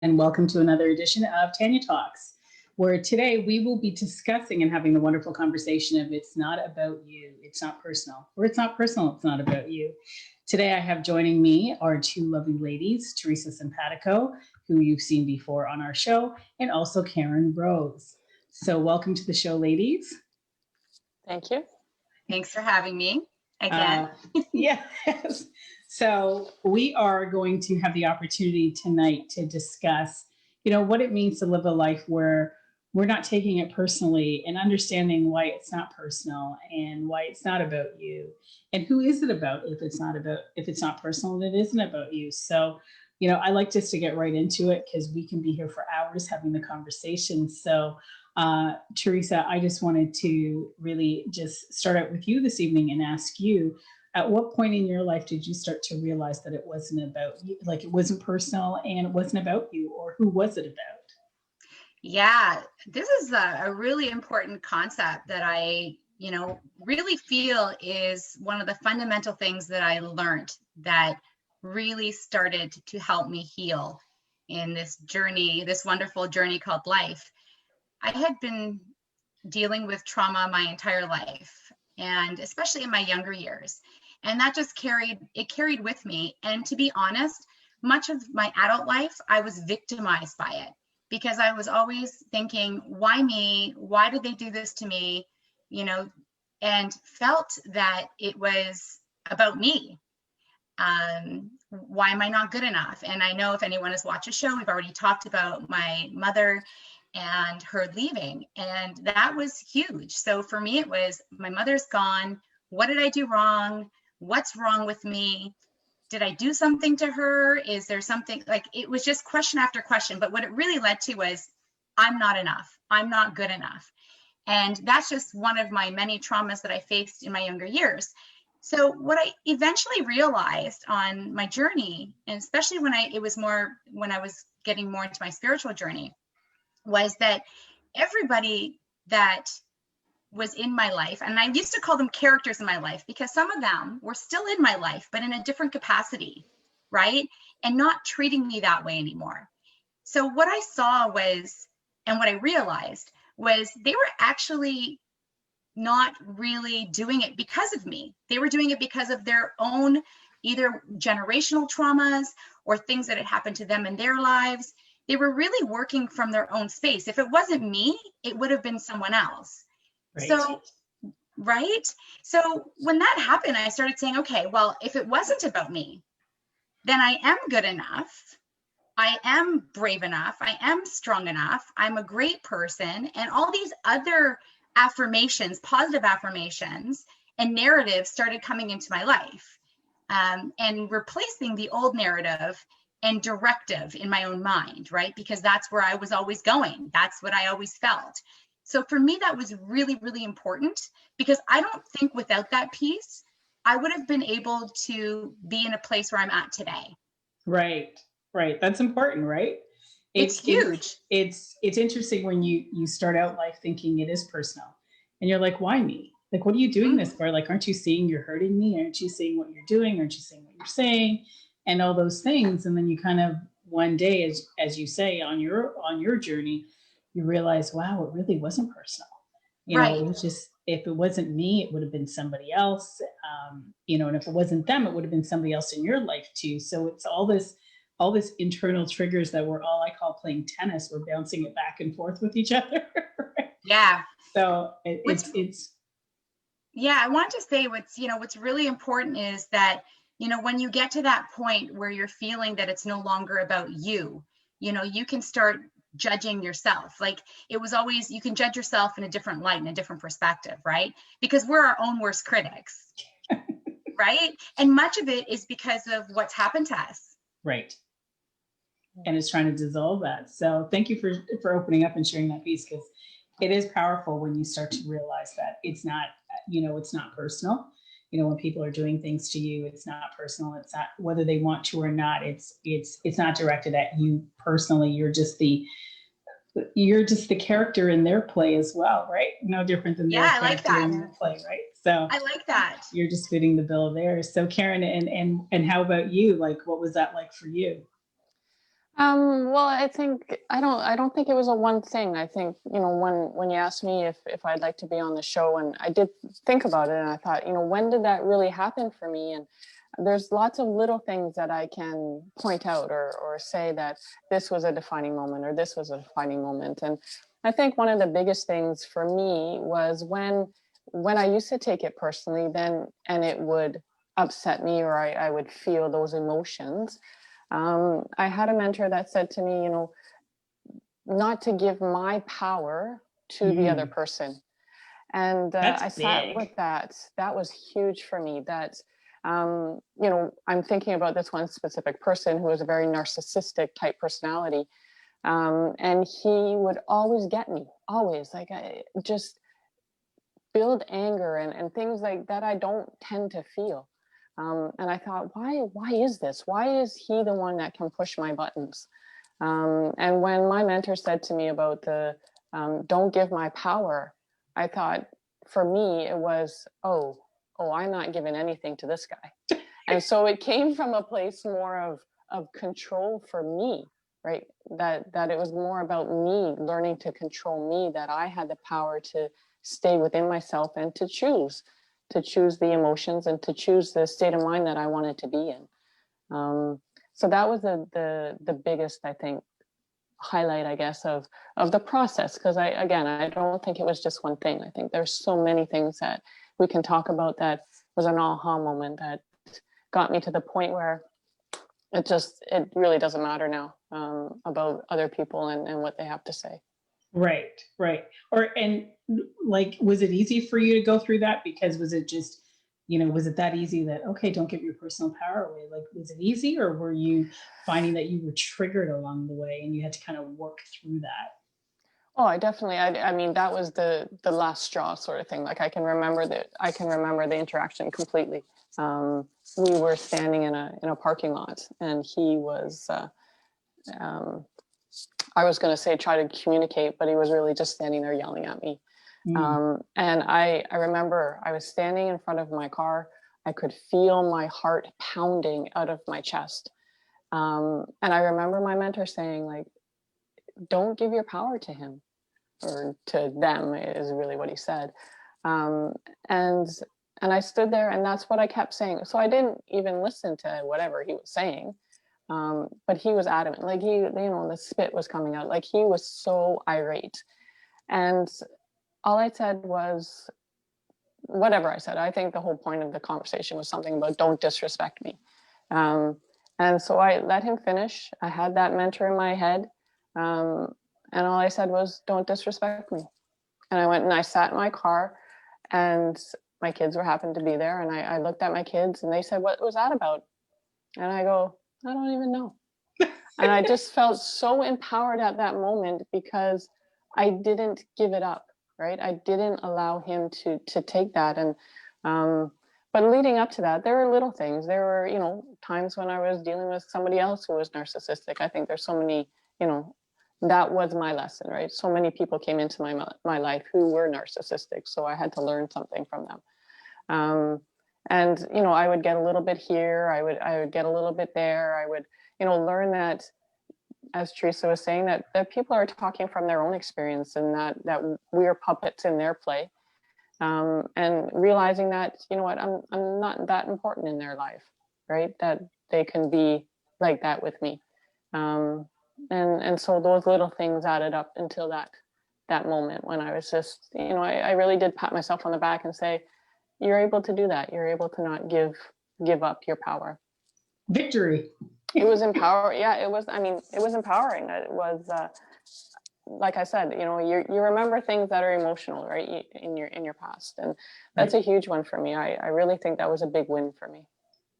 and welcome to another edition of Tanya Talks, where today we will be discussing and having the wonderful conversation of it's not about you, it's not personal, or it's not personal, it's not about you. Today I have joining me are two lovely ladies, Theresa Simpatico, who you've seen before on our show, and also Karen Rose. So welcome to the show, ladies. Thank you. Thanks for having me again. Yes. So we are going to have the opportunity tonight to discuss, what it means to live a life where we're not taking it personally and understanding why it's not personal and why it's not about you. And who is it about if it's not personal and it isn't about you. So, I like just to get right into it because we can be here for hours having the conversation. So Theresa, I just wanted to really just start out with you this evening and ask you, at what point in your life did you start to realize that it wasn't about you, like it wasn't personal and it wasn't about you, or who was it about? Yeah, this is a really important concept that I, really feel is one of the fundamental things that I learned that really started to help me heal in this journey, this wonderful journey called life. I had been dealing with trauma my entire life, and especially in my younger years. And that just carried with me. And to be honest, much of my adult life, I was victimized by it because I was always thinking, why me? Why did they do this to me? And felt that it was about me. Why am I not good enough? And I know if anyone has watched a show, we've already talked about my mother and her leaving, and that was huge. So for me, it was, my mother's gone. What did I do wrong? What's wrong with me? Did I do something to her? Is there something, like, it was just question after question. But what it really led to was, I'm not enough. I'm not good enough. And that's just one of my many traumas that I faced in my younger years. So what I eventually realized on my journey, and especially when I was getting more into my spiritual journey, was that everybody that was in my life, and I used to call them characters in my life because some of them were still in my life, but in a different capacity, right? And not treating me that way anymore. So what I saw was, and what I realized was, they were actually not really doing it because of me. They were doing it because of their own either generational traumas or things that had happened to them in their lives. They were really working from their own space. If it wasn't me, it would have been someone else. Right. So when that happened, I started saying, okay, well, if it wasn't about me, then I am good enough. I am brave enough. I am strong enough. I'm a great person. And all these other affirmations, positive affirmations and narratives started coming into my life, and replacing the old narrative and directive in my own mind, right? Because that's where I was always going. That's what I always felt. So for me, that was really, really important, because I don't think without that piece, I would have been able to be in a place where I'm at today. Right. That's important, right? It's huge. It's interesting when you start out life thinking it is personal and you're like, why me? Like, what are you doing this for? Like, aren't you seeing you're hurting me? Aren't you seeing what you're doing? Aren't you seeing what you're saying? And all those things. And then you kind of one day, as you say, on your journey, you realize, wow, it really wasn't personal. It was just, if it wasn't me, it would have been somebody else. And if it wasn't them, it would have been somebody else in your life too. So it's all this internal triggers that we're all, I call playing tennis. We're bouncing it back and forth with each other. Right? Yeah. So it's. Yeah. I want to say what's really important is that, when you get to that point where you're feeling that it's no longer about you, you can start judging yourself. Like, it was always, you can judge yourself in a different light, in a different perspective, right? Because we're our own worst critics, right? And much of it is because of what's happened to us. Right. And it's trying to dissolve that. So thank you for opening up and sharing that piece, because it is powerful when you start to realize that it's not, it's not personal. When people are doing things to you, it's not personal. It's not whether they want to or not. It's not directed at you personally. You're just the character in their play as well, right? No different than their character in their play, right? So I like that. You're just fitting the bill there. So Karen, and how about you? Like, what was that like for you? Well, I don't think it was a one thing. I think, when you asked me if I'd like to be on the show, and I did think about it, and I thought, when did that really happen for me? And there's lots of little things that I can point out or say that this was a defining moment or this was a defining moment. And I think one of the biggest things for me was when I used to take it personally then, and it would upset me, or I would feel those emotions. I had a mentor that said to me, not to give my power to the other Mm, person. And that's I sat big. with that. That was huge for me. I'm thinking about this one specific person who was a very narcissistic type personality. And he would always get me, always, like, I just build anger and things like that I don't tend to feel. And I thought, why is this? Why is he the one that can push my buttons? And when my mentor said to me about the don't give my power, I thought for me it was, I'm not giving anything to this guy. And so it came from a place more of control for me, right? That it was more about me learning to control me, that I had the power to stay within myself and to choose the emotions and to choose the state of mind that I wanted to be in. So that was the biggest, I think, highlight, I guess, of the process. Because I don't think it was just one thing. I think there's so many things that we can talk about that was an aha moment that got me to the point where it really doesn't matter now, about other people and what they have to say. Right, right. And like, was it easy for you to go through that? Because was it just, was it that easy that, okay, don't give your personal power away? Like, was it easy, or were you finding that you were triggered along the way and you had to kind of work through that? Oh, I mean, that was the last straw sort of thing. Like I can remember the interaction completely. We were standing in a parking lot, and he was, um, I was going to say try to communicate, but he was really just standing there yelling at me. Mm, And I remember I was standing in front of my car. I could feel my heart pounding out of my chest. And I remember my mentor saying, like, don't give your power to him, or to them is really what he said. Um, and and I stood there, and that's what I kept saying. So I didn't even listen to whatever he was saying. But he was adamant, like the spit was coming out, like he was so irate. And all I said was, whatever I said, I think the whole point of the conversation was something about don't disrespect me. Um, and so I let him finish. I had that mentor in my head. Um, and all I said was, don't disrespect me. And I went and I sat in my car, and my kids were happened to be there. And I looked at my kids, and they said, what was that about? And I go, I don't even know. And I just felt so empowered at that moment because I didn't give it up, right? I didn't allow him to take that. And but leading up to that, there were little things. There were, times when I was dealing with somebody else who was narcissistic. I think there's so many, that was my lesson, right? So many people came into my life who were narcissistic, so I had to learn something from them. And I would get a little bit here, I would get a little bit there. I would, learn that, as Theresa was saying, that people are talking from their own experience, and that we are puppets in their play. And realizing that, I'm not that important in their life, right? That they can be like that with me. Um, and so those little things added up until that moment when I was just, I really did pat myself on the back and say, you're able to do that. You're able to not give up your power. victory. It was empowering. Yeah, it was. I mean, it was empowering. It was, like I said, you remember things that are emotional, right, in your past, and that's Right. a huge one for me. I really think that was a big win for me.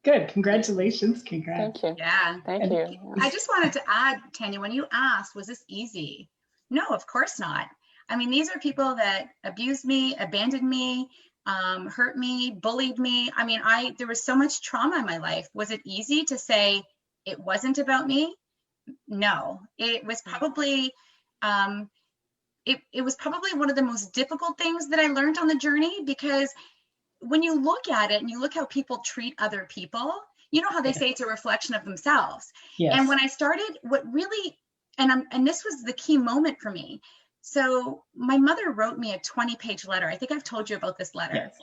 Good. Congratulations. Congrats. Thank you. Yeah. Thank And you. I just wanted to add, Tanya, when you asked, was this easy? No, of course not. I mean, these are people that abused me, abandoned me, hurt me, bullied me. I mean, there was so much trauma in my life. Was it easy to say it wasn't about me? No, it was probably, it was probably one of the most difficult things that I learned on the journey, because when you look at it and you look how people treat other people, you know how they say it's a reflection of themselves. Yes. And when I started, what really, and this was the key moment for me. So my mother wrote me a 20-page letter. I think I've told you about this letter. Yes.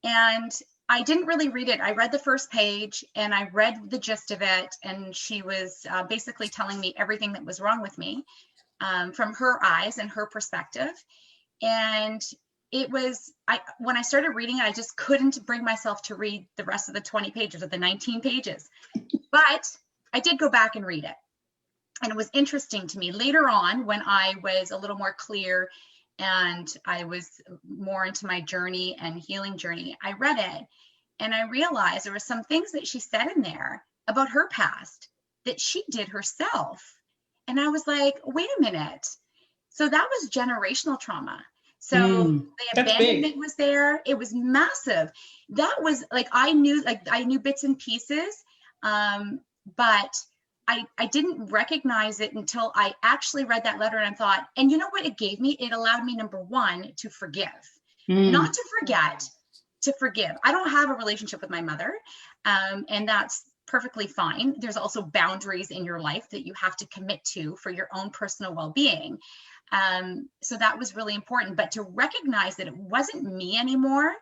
And I didn't really read it. I read the first page and I read the gist of it. And she was basically telling me everything that was wrong with me from her eyes and her perspective. And it was, when I started reading it, I just couldn't bring myself to read the rest of the 20 pages or the 19 pages. But I did go back and read it. And it was interesting to me later on when I was a little more clear and I was more into my journey and healing journey. I read it and I realized there were some things that she said in there about her past that she did herself. And I was like, wait a minute. So that was generational trauma. So the abandonment was there. It was massive. That was like, I knew bits and pieces, but I didn't recognize it until I actually read that letter and I thought, and you know what it gave me? It allowed me, number one, to forgive, not to forget, to forgive. I don't have a relationship with my mother, and that's perfectly fine. There's also boundaries in your life that you have to commit to for your own personal well-being. So that was really important, but to recognize that it wasn't me anymore,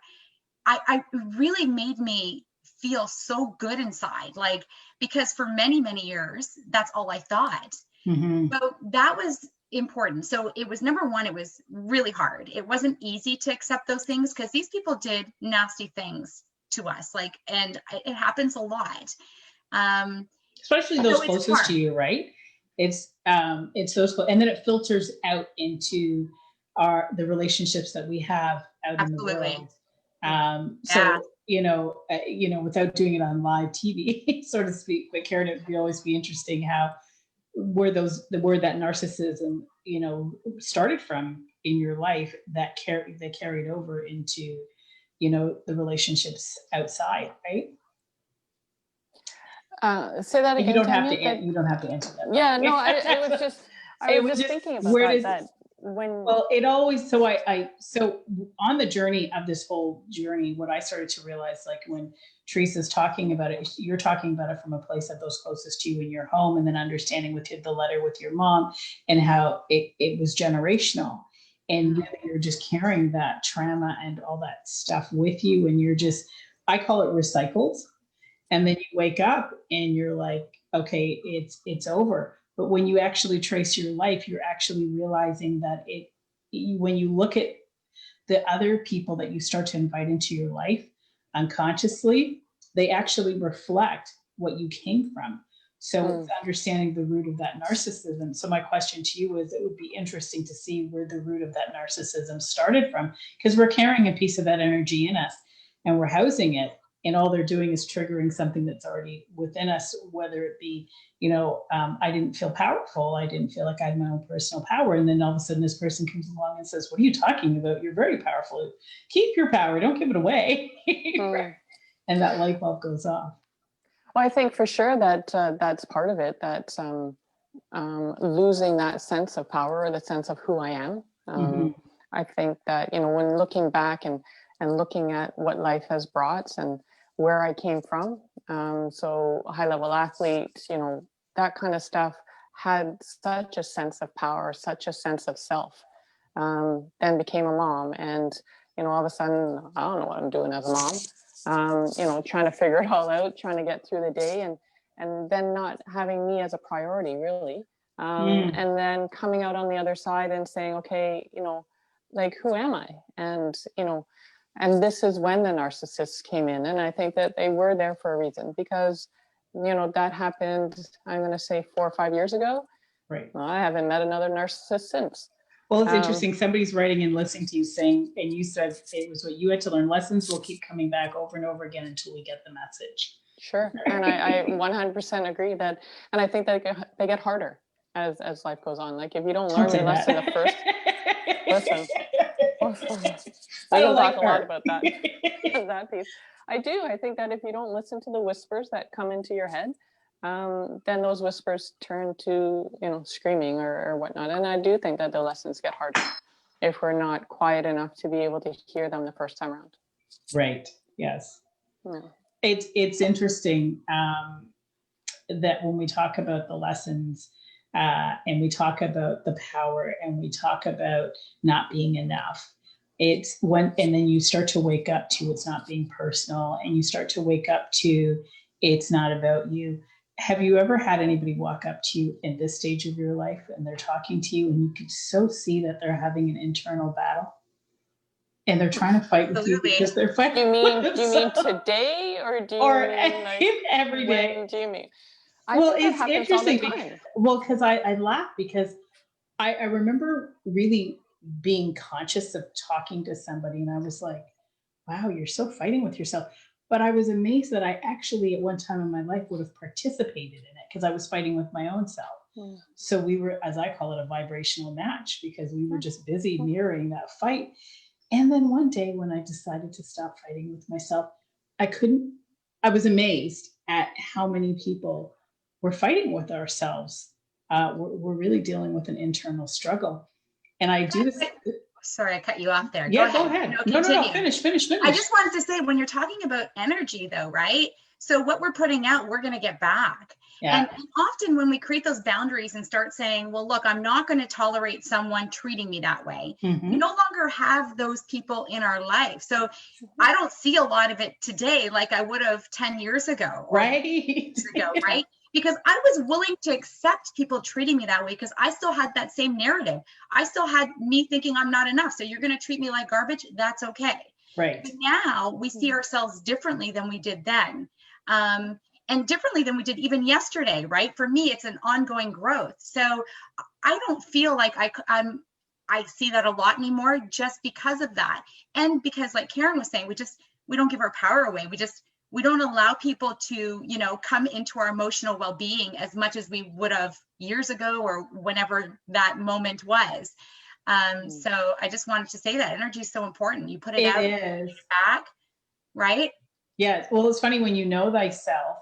I really made me feel so good inside, like, because for many, many years, that's all I thought. So that was important. So it was, number one, it was really hard. It wasn't easy to accept those things because these people did nasty things to us, like, and it happens a lot. Especially those closest to you, right? It's those close, and then it filters out into the relationships that we have out in the world. So without doing it on live TV, so to speak, but Karen, it would always be interesting how where that narcissism, started from in your life that carried over into, the relationships outside, right? Say that again. You don't have to answer that. Yeah, no, I was just thinking about that. It always, so on the journey of this whole journey, what I started to realize, like when Theresa's talking about it, you're talking about it from a place of those closest to you in your home, and then understanding with the letter with your mom and how it was generational, and really you're just carrying that trauma and all that stuff with you, and you're just, I call it recycled. And then you wake up and you're like, okay, it's over. But when you actually trace your life, you're actually realizing that when you look at the other people that you start to invite into your life unconsciously, they actually reflect what you came from. So it's understanding the root of that narcissism. So my question to you is, it would be interesting to see where the root of that narcissism started from, because we're carrying a piece of that energy in us and we're housing it. And all they're doing is triggering something that's already within us, whether it be, I didn't feel powerful. I didn't feel like I had my own personal power. And then all of a sudden this person comes along and says, what are you talking about? You're very powerful. Keep your power. Don't give it away. And that light bulb goes off. Well, I think for sure that that's part of it, that losing that sense of power or the sense of who I am. I think that, when looking back and looking at what life has brought and where I came from. So high-level athlete, that kind of stuff had such a sense of power, such a sense of self, then became a mom. And, all of a sudden, I don't know what I'm doing as a mom, trying to figure it all out, trying to get through the day, and then not having me as a priority, really. And then coming out on the other side and saying, okay, like, who am I? And this is when the narcissists came in. And I think that they were there for a reason, because, that happened, I'm going to say 4 or 5 years ago. Right. Well, I haven't met another narcissist since. Well, it's interesting. Somebody's writing and listening to you saying, and you said it was what you had to learn. Lessons will keep coming back over and over again until we get the message. Sure. And I 100% agree that, and I think that they get harder as life goes on. Like, if you don't learn the lesson the first, listen. We can talk a lot about that piece. I do. I think that if you don't listen to the whispers that come into your head, then those whispers turn to, screaming or whatnot. And I do think that the lessons get harder if we're not quiet enough to be able to hear them the first time around. Right. Yes. Yeah. It's interesting that when we talk about the lessons and we talk about the power and we talk about not being enough, it's when, and then you start to wake up to it's not being personal, and you start to wake up to it's not about you. Have you ever had anybody walk up to you in this stage of your life and they're talking to you and you could so see that they're having an internal battle and they're trying to fight with you Absolutely. because they're Do fighting you mean, with do you mean themselves? today, or do you Or mean like every day. when do you mean? I Well, think that it's happens all the interesting. time. Well, because I laugh because I remember really being conscious of talking to somebody, and I was like, wow, you're so fighting with yourself. But I was amazed that I actually, at one time in my life, would have participated in it because I was fighting with my own self. Mm. So we were, as I call it, a vibrational match because we were just busy Mm. mirroring that fight. And then one day when I decided to stop fighting with myself, I couldn't, I was amazed at how many people were fighting with ourselves. We're really dealing with an internal struggle. And I do this. Sorry, I cut you off there. Go Yeah, go ahead. ahead. No, No. continue. Finish. I just wanted to say, when you're talking about energy though, right? So what we're putting out, we're going to get back. Yeah. And often when we create those boundaries and start saying, well, look, I'm not going to tolerate someone treating me that way. Mhm. We no longer have those people in our life. So I don't see a lot of it today like I would have 10 years ago or Right. years ago, right? Because I was willing to accept people treating me that way because I still had that same narrative. I still had me thinking I'm not enough. So you're going to treat me like garbage. That's okay. Right. But now we see ourselves differently than we did then. And differently than we did even yesterday, right? For me, it's an ongoing growth. So I don't feel like I see that a lot anymore just because of that. And because like Karen was saying, we don't give our power away. We don't allow people to, come into our emotional well-being as much as we would have years ago or whenever that moment was. So I just wanted to say that energy is so important. You put it out, is. back, right? Yeah. Well, it's funny when you know thyself,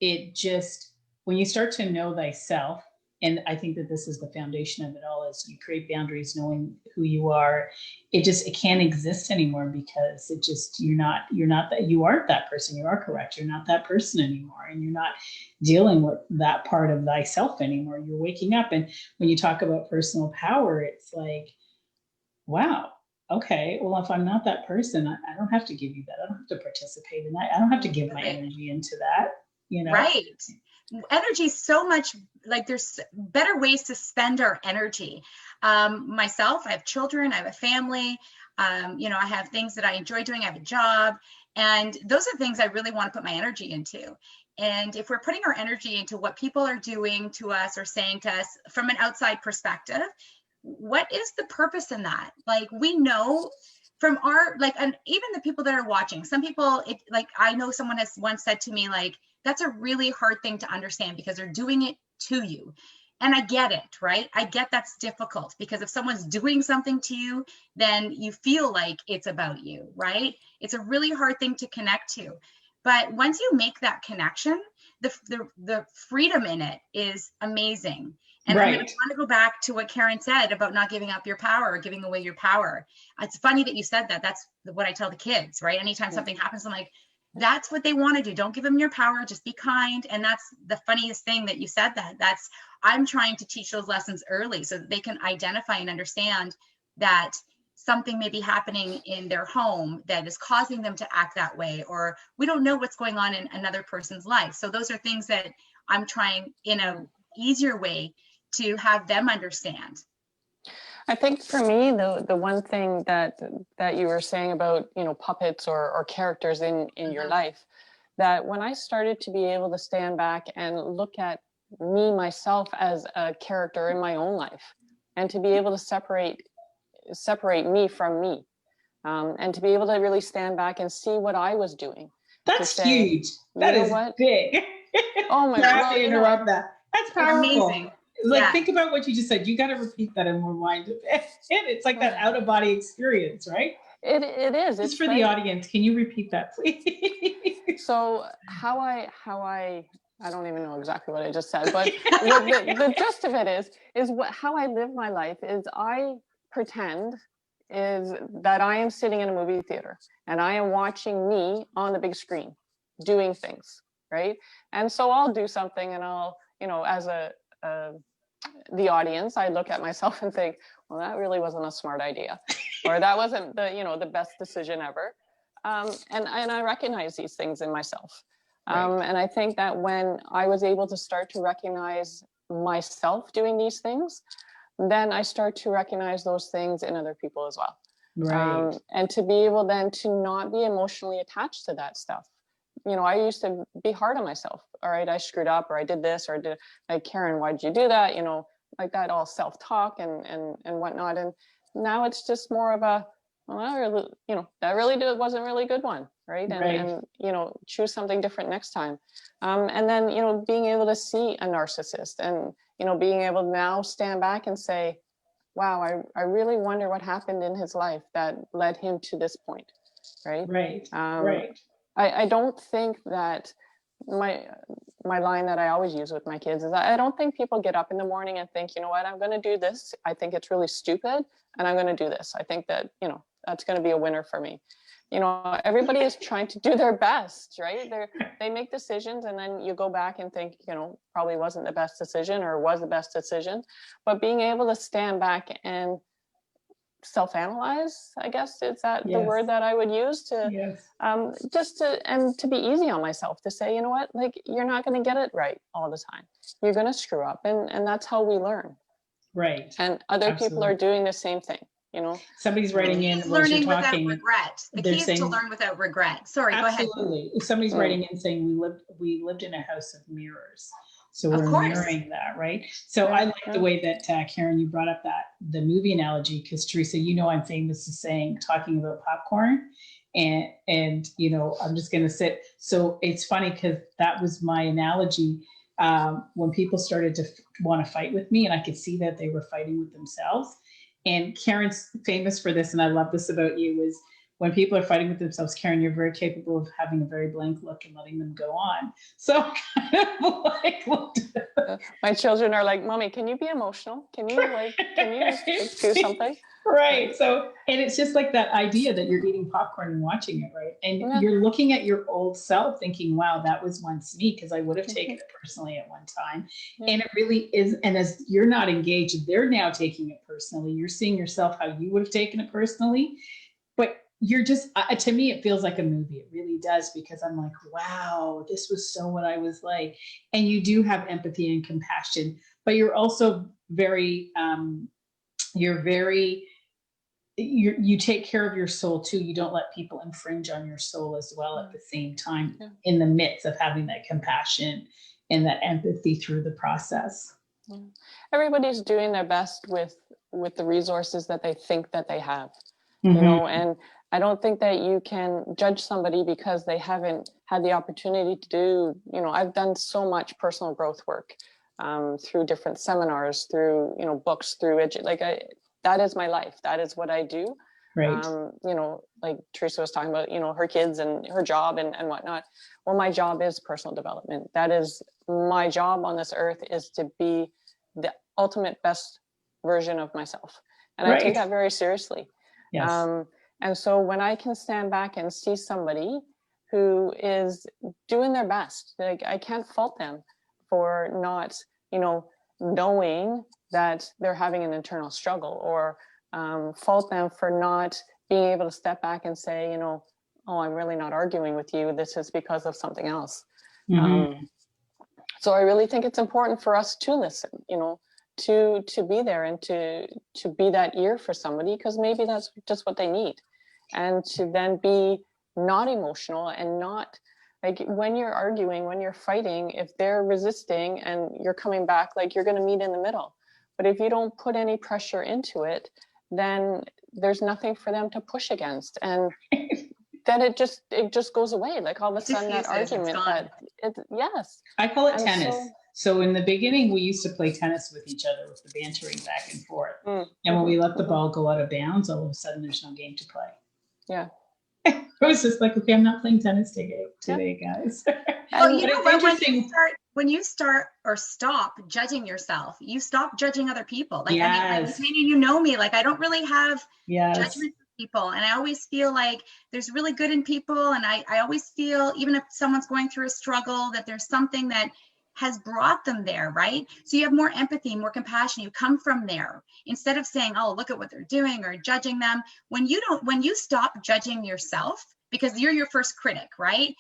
it just, when you start to know thyself, and I think that this is the foundation of it all, is you create boundaries knowing who you are. It can't exist anymore because you aren't that person. You are correct. You're not that person anymore. And you're not dealing with that part of thyself anymore. You're waking up. And when you talk about personal power, it's like, wow, okay, well, if I'm not that person, I don't have to give you that. I don't have to participate in that. I don't have to give my energy into that. Right. Energy is so much, like there's better ways to spend our energy. Myself, I have children, I have a family, I have things that I enjoy doing. I have a job, and those are things I really want to put my energy into. And if we're putting our energy into what people are doing to us or saying to us from an outside perspective, what is the purpose in that? Like, we know from our, and even the people that are watching, some people, I know someone has once said to me, like, that's a really hard thing to understand because they're doing it to you. And I get it, right? I get that's difficult because if someone's doing something to you, then you feel like it's about you, right? It's a really hard thing to connect to. But once you make that connection, the freedom in it is amazing. And right. I'm going to want to go back to what Karen said about not giving up your power or giving away your power. It's funny that you said that. That's what I tell the kids, right? Anytime something happens, I'm like, that's what they want to do. Don't give them your power. Just be kind. And that's the funniest thing that you said that. I'm trying to teach those lessons early so that they can identify and understand that something may be happening in their home that is causing them to act that way, or we don't know what's going on in another person's life. So those are things that I'm trying in a easier way to have them understand. I think for me, the one thing that you were saying about, puppets or characters in your life, that when I started to be able to stand back and look at me, myself as a character in my own life, and to be able to separate me from me, and to be able to really stand back and see what I was doing. That's huge. That is big. Oh my God. I have to interrupt that. That's powerful. Amazing. Like, think about what you just said. You got to repeat that and rewind it. It's like that out of body experience, right? It is. Just for the audience, can you repeat that, please? So how I don't even know exactly what I just said, but the gist of it is how I live my life is I pretend is that I am sitting in a movie theater and I am watching me on the big screen. doing things, right? And so I'll do something and I'll, as the audience, I look at myself and think, well, that really wasn't a smart idea, or that wasn't the best decision ever. And I recognize these things in myself. And I think that when I was able to start to recognize myself doing these things, then I start to recognize those things in other people as well. Right. And to be able then to not be emotionally attached to that stuff. I used to be hard on myself. All right, I screwed up, or I did this, or I did, like, Karen, why did you do that? Like that, all self-talk and whatnot. And now it's just more of a, well, that really wasn't really a good one, right? And choose something different next time. And then, being able to see a narcissist and, being able to now stand back and say, wow, I really wonder what happened in his life that led him to this point, right? Right. I don't think that my line that I always use with my kids is, I don't think people get up in the morning and think, you know what, I'm going to do this. I think it's really stupid, and I'm going to do this. I think that, that's going to be a winner for me. Everybody is trying to do their best, right? They make decisions, and then you go back and think, probably wasn't the best decision or was the best decision. But being able to stand back and self-analyze, I guess, is that the word that I would use to just to be easy on myself, to say, you know what, like, you're not going to get it right all the time. You're going to screw up, and that's how we learn. Right. And other people are doing the same thing. Somebody's writing in, learning without regret. The key is to learn without regret. Sorry, go ahead. Absolutely. Somebody's writing in saying we lived in a house of mirrors. So we're mirroring that, right? So I like the way that Karen, you brought up the movie analogy, because Theresa, I'm famous to talking about popcorn, and I'm just going to sit. So it's funny because that was my analogy when people started to want to fight with me, and I could see that they were fighting with themselves. And Karen's famous for this, and I love this about you, is when people are fighting with themselves, Karen, you're very capable of having a very blank look and letting them go on. So my children are like, Mommy, can you be emotional? Can you do something? Right. So, and it's just like that idea that you're eating popcorn and watching it, right? And you're looking at your old self thinking, wow, that was once me, because I would have taken it personally at one time. And it really is. And as you're not engaged, they're now taking it personally. You're seeing yourself how you would have taken it personally. But you're just, to me, it feels like a movie. It really does, because I'm like, wow, this was so what I was like. And you do have empathy and compassion, but you're also very, you take care of your soul too. You don't let people infringe on your soul as well at the same time, in the midst of having that compassion and that empathy through the process. Everybody's doing their best with the resources that they think that they have, and I don't think that you can judge somebody because they haven't had the opportunity to do, I've done so much personal growth work through different seminars, through, books, through that is my life. That is what I do. Right. Like Theresa was talking about, her kids and her job and whatnot. Well, my job is personal development. That is my job on this earth, is to be the ultimate best version of myself. And I take that very seriously. Yes. And so when I can stand back and see somebody who is doing their best, like, I can't fault them for not, knowing that they're having an internal struggle, or fault them for not being able to step back and say, oh, I'm really not arguing with you. This is because of something else. So I really think it's important for us to listen, to be there and to be that ear for somebody, because maybe that's just what they need. And to then be not emotional, and not, like, when you're arguing, when you're fighting, if they're resisting and you're coming back, like, you're going to meet in the middle. But if you don't put any pressure into it, then there's nothing for them to push against. And then it just goes away. Like, all of a sudden that argument, yes. I call it tennis. So in the beginning, we used to play tennis with each other, with the bantering back and forth. And when we let the ball go out of bounds, all of a sudden there's no game to play. Yeah. It was just like, okay, I'm not playing tennis today, guys. Well, you know what? When you start or stop judging yourself, you stop judging other people. Like, I mean, me, like, I don't really have judgment of people. And I always feel like there's really good in people. And I always feel, even if someone's going through a struggle, that there's something that has brought them there, right? So you have more empathy, more compassion. You come from there instead of saying, oh, look at what they're doing or judging them. When you stop judging yourself, because you're your first critic, right?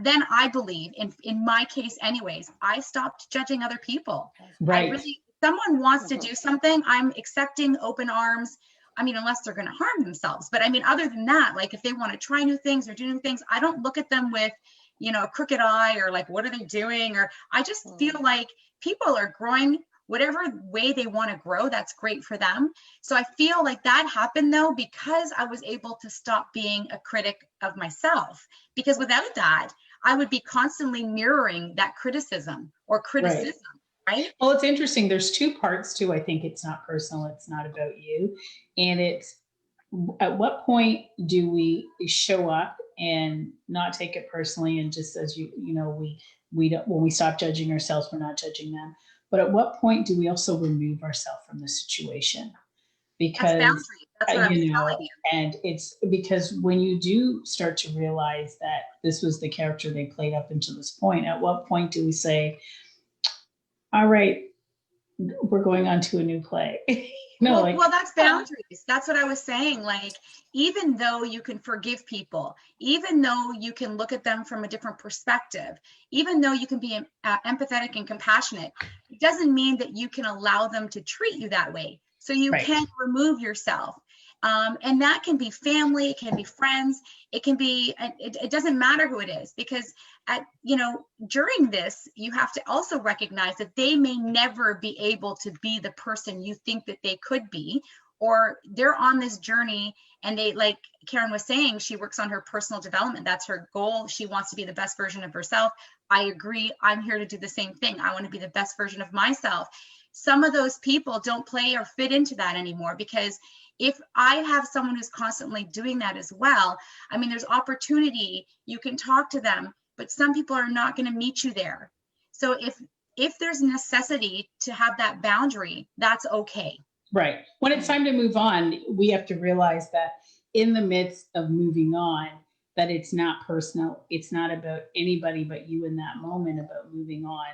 Then I believe, in my case anyways, I stopped judging other people. Right. Someone wants to do something, I'm accepting, open arms. I mean, unless they're going to harm themselves. But I mean, other than that, like if they want to try new things or do new things, I don't look at them with, a crooked eye or like, what are they doing? Or I just feel like people are growing whatever way they want to grow. That's great for them. So I feel like that happened though, because I was able to stop being a critic of myself, because without that, I would be constantly mirroring that criticism or criticism. Right. Well, it's interesting. There's two parts to, I think it's not personal. It's not about you. And it's at what point do we show up and not take it personally? And just as we don't, when we stop judging ourselves, we're not judging them. But at what point do we also remove ourselves from the situation? Because, that's what I was telling you. And it's because when you do start to realize that this was the character they played up until this point, at what point do we say, all right, we're going on to a new play? Well, that's boundaries. That's what I was saying. Like, even though you can forgive people, even though you can look at them from a different perspective, even though you can be empathetic and compassionate, it doesn't mean that you can allow them to treat you that way. So you can't remove yourself. And that can be family, it can be friends, it can be, it doesn't matter who it is, because during this, you have to also recognize that they may never be able to be the person you think that they could be, or they're on this journey and they, like Karen was saying, she works on her personal development. That's her goal. She wants to be the best version of herself. I agree. I'm here to do the same thing. I want to be the best version of myself. Some of those people don't play or fit into that anymore, because if I have someone who's constantly doing that as well, I mean, there's opportunity, you can talk to them, but some people are not going to meet you there. So if there's necessity to have that boundary, that's okay. Right. When it's time to move on, we have to realize that in the midst of moving on, that it's not personal. It's not about anybody but you in that moment, about moving on.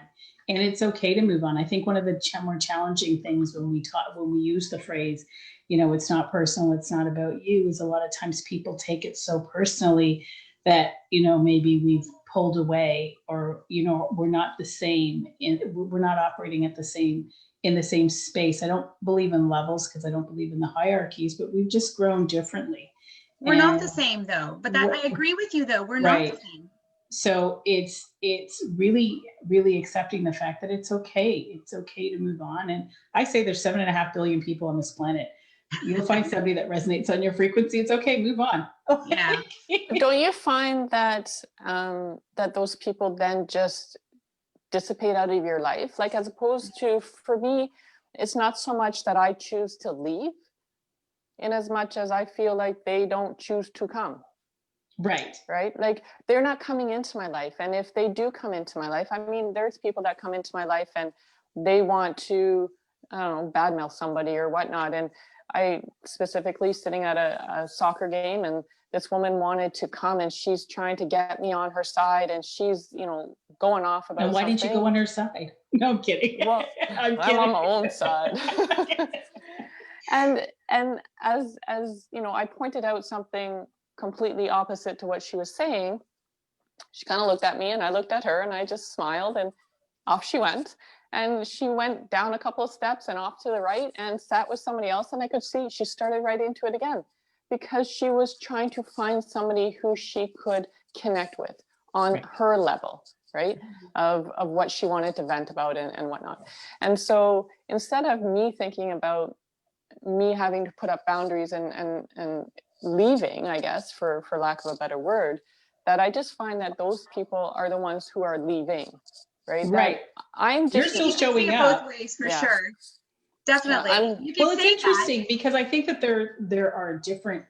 And it's okay to move on. I think one of the more challenging things when we use the phrase, it's not personal, it's not about you, is a lot of times people take it so personally that, maybe we've pulled away, or, we're not the same, and we're not operating in the same space. I don't believe in levels, because I don't believe in the hierarchies, but we've just grown differently. We're not the same though, but I agree with you though. We're not the same. So it's really, really accepting the fact that it's okay. It's okay to move on. And I say there's 7.5 billion people on this planet. You'll find somebody that resonates on your frequency. It's okay, move on. Yeah. Don't you find that that those people then just dissipate out of your life? Like, as opposed to, for me, it's not so much that I choose to leave, in as much as I feel like they don't choose to come. Right. Like, they're not coming into my life. And if they do come into my life, I mean, there's people that come into my life and they want to, I don't know, badmouth somebody or whatnot. And I specifically sitting at a soccer game, and this woman wanted to come, and she's trying to get me on her side, and she's, going off about. And why didn't you go on her side? No, I'm kidding. Well, I'm on my own side. And as I pointed out something completely opposite to what she was saying, she kind of looked at me and I looked at her, and I just smiled, and off she went. And she went down a couple of steps and off to the right and sat with somebody else, and I could see she started right into it again, because she was trying to find somebody who she could connect with on her level, right, of what she wanted to vent about and whatnot. And so instead of me thinking about me having to put up boundaries and leaving, I guess, for lack of a better word, that I just find that those people are the ones who are leaving, right? Right. You're still showing up. Both ways, for sure. Definitely. Well, it's interesting because I think that there are different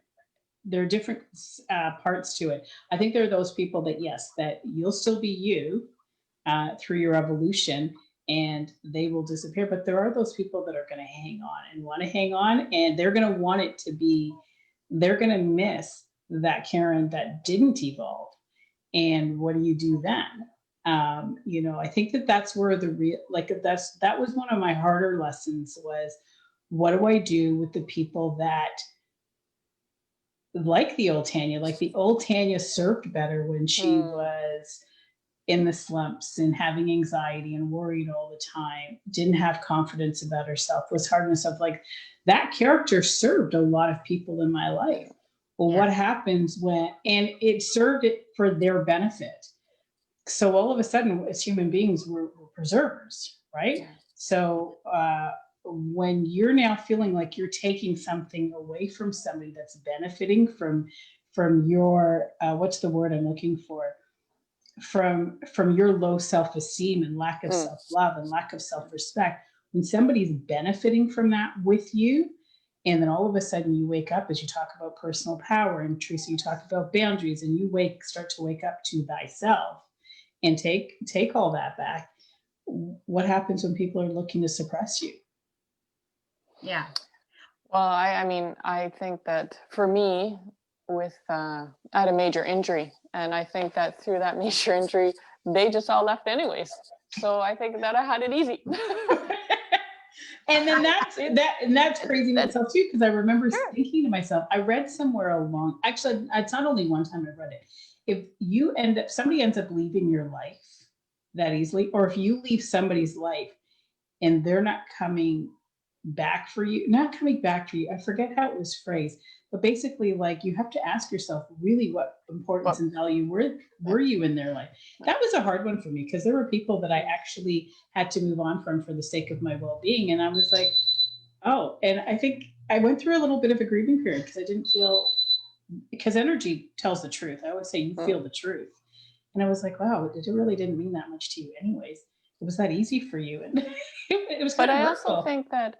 parts to it. I think there are those people that, yes, that you'll still be you through your evolution, and they will disappear. But there are those people that are going to hang on and want to hang on, and they're going to want it to be they're going to miss that Karen that didn't evolve. And what do you do then? I think that's where the real, like, that was one of my harder lessons was, what do I do with the people that, like the old Tanya, served better when she was in the slumps and having anxiety and worried all the time, didn't have confidence about herself, was hard on herself. Like, that character served a lot of people in my life. Well, what happens and it served it for their benefit. So all of a sudden, as human beings, we're preservers, right? So when you're now feeling like you're taking something away from somebody that's benefiting from your what's the word I'm looking for? From your low self-esteem and lack of self-love and lack of self-respect, when somebody's benefiting from that with you, and then all of a sudden you wake up, as you talk about personal power, and Theresa, you talk about boundaries, and you start to wake up to thyself and take all that back. What happens when people are looking to suppress you? Yeah. Well, I mean, I think that for me, I had a major injury, and I think that through that major injury, they just all left anyways. So I think that I had it easy. And then that's crazy in itself too, because I remember thinking to myself, I read somewhere actually, it's not only one time I've read it. If somebody ends up leaving your life that easily, or if you leave somebody's life and they're not coming back for you, I forget how it was phrased, but basically, like, you have to ask yourself, really, what importance and value were you in their life? That was a hard one for me, because there were people that I actually had to move on from for the sake of my well-being. And I was like, oh, and I think I went through a little bit of a grieving period, because I didn't feel, because energy tells the truth. I always say you feel the truth. And I was like, wow, it really didn't mean that much to you anyways. It was that easy for you. And it was kind of hurtful. Also think that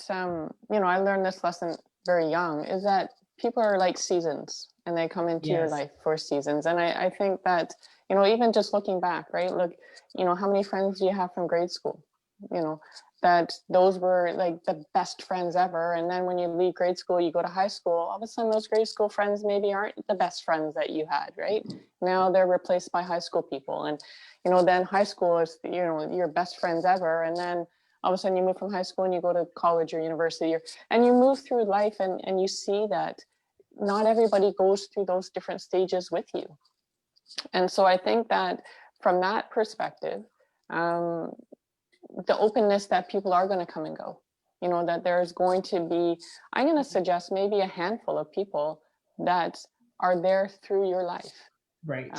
I learned this lesson very young, is that people are like seasons, and they come into your life for seasons. And I think that, even just looking back, right? Look, how many friends do you have from grade school? That those were like the best friends ever. And then when you leave grade school, you go to high school, all of a sudden those grade school friends maybe aren't the best friends that you had, right? Now they're replaced by high school people. And, then high school is, your best friends ever. And then all of a sudden you move from high school and you go to college or university, and you move through life, and you see that not everybody goes through those different stages with you. And so I think that from that perspective, the openness that people are going to come and go, that there's going to be, I'm going to suggest maybe a handful of people that are there through your life. Right.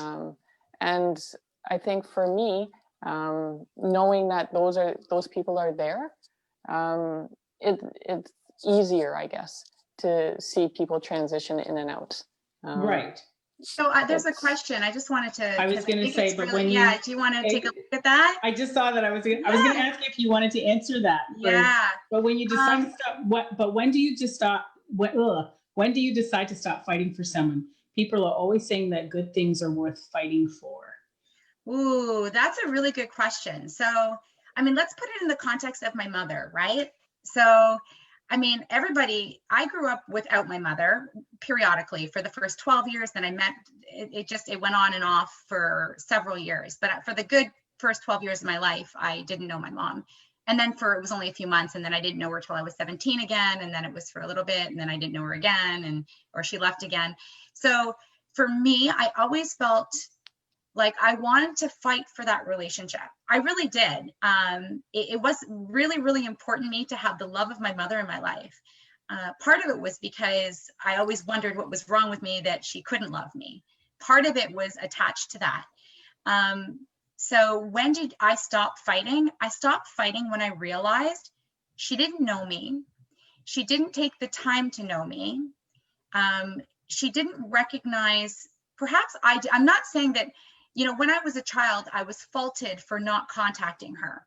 And I think for me, knowing that those people are there, it's easier, I guess, to see people transition in and out. Right. So there's a question. I just wanted to. I was going to say, but do you want to take a look at that? I just saw that. I was going to ask you if you wanted to answer that. Yeah. But when you decide to stop, when do you just stop? When do you decide to stop fighting for someone? People are always saying that good things are worth fighting for. Ooh, that's a really good question. So, I mean, let's put it in the context of my mother, right? So, I mean, I grew up without my mother periodically for the first 12 years. Then it went on and off for several years. But for the good first 12 years of my life, I didn't know my mom. And then it was only a few months. And then I didn't know her till I was 17 again. And then it was for a little bit. And then I didn't know her again, or she left again. So for me, I always felt like I wanted to fight for that relationship. I really did. It was really, really important to me to have the love of my mother in my life. Part of it was because I always wondered what was wrong with me that she couldn't love me. Part of it was attached to that. So when did I stop fighting? I stopped fighting when I realized she didn't know me. She didn't take the time to know me. She didn't recognize, perhaps I'm not saying that, when I was a child, I was faulted for not contacting her.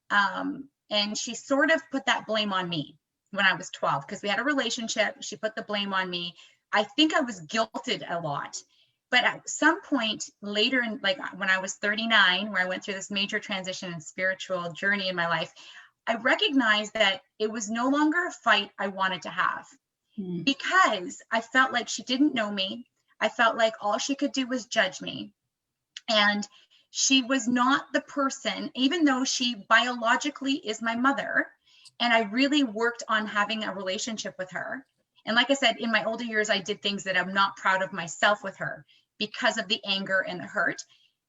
And she sort of put that blame on me when I was 12, because we had a relationship. She put the blame on me. I think I was guilted a lot. But at some point later, when I was 39, where I went through this major transition and spiritual journey in my life, I recognized that it was no longer a fight I wanted to have. because I felt like she didn't know me. I felt like all she could do was judge me. And she was not the person, even though she biologically is my mother. And I really worked on having a relationship with her. And like I said, in my older years, I did things that I'm not proud of myself with her because of the anger and the hurt.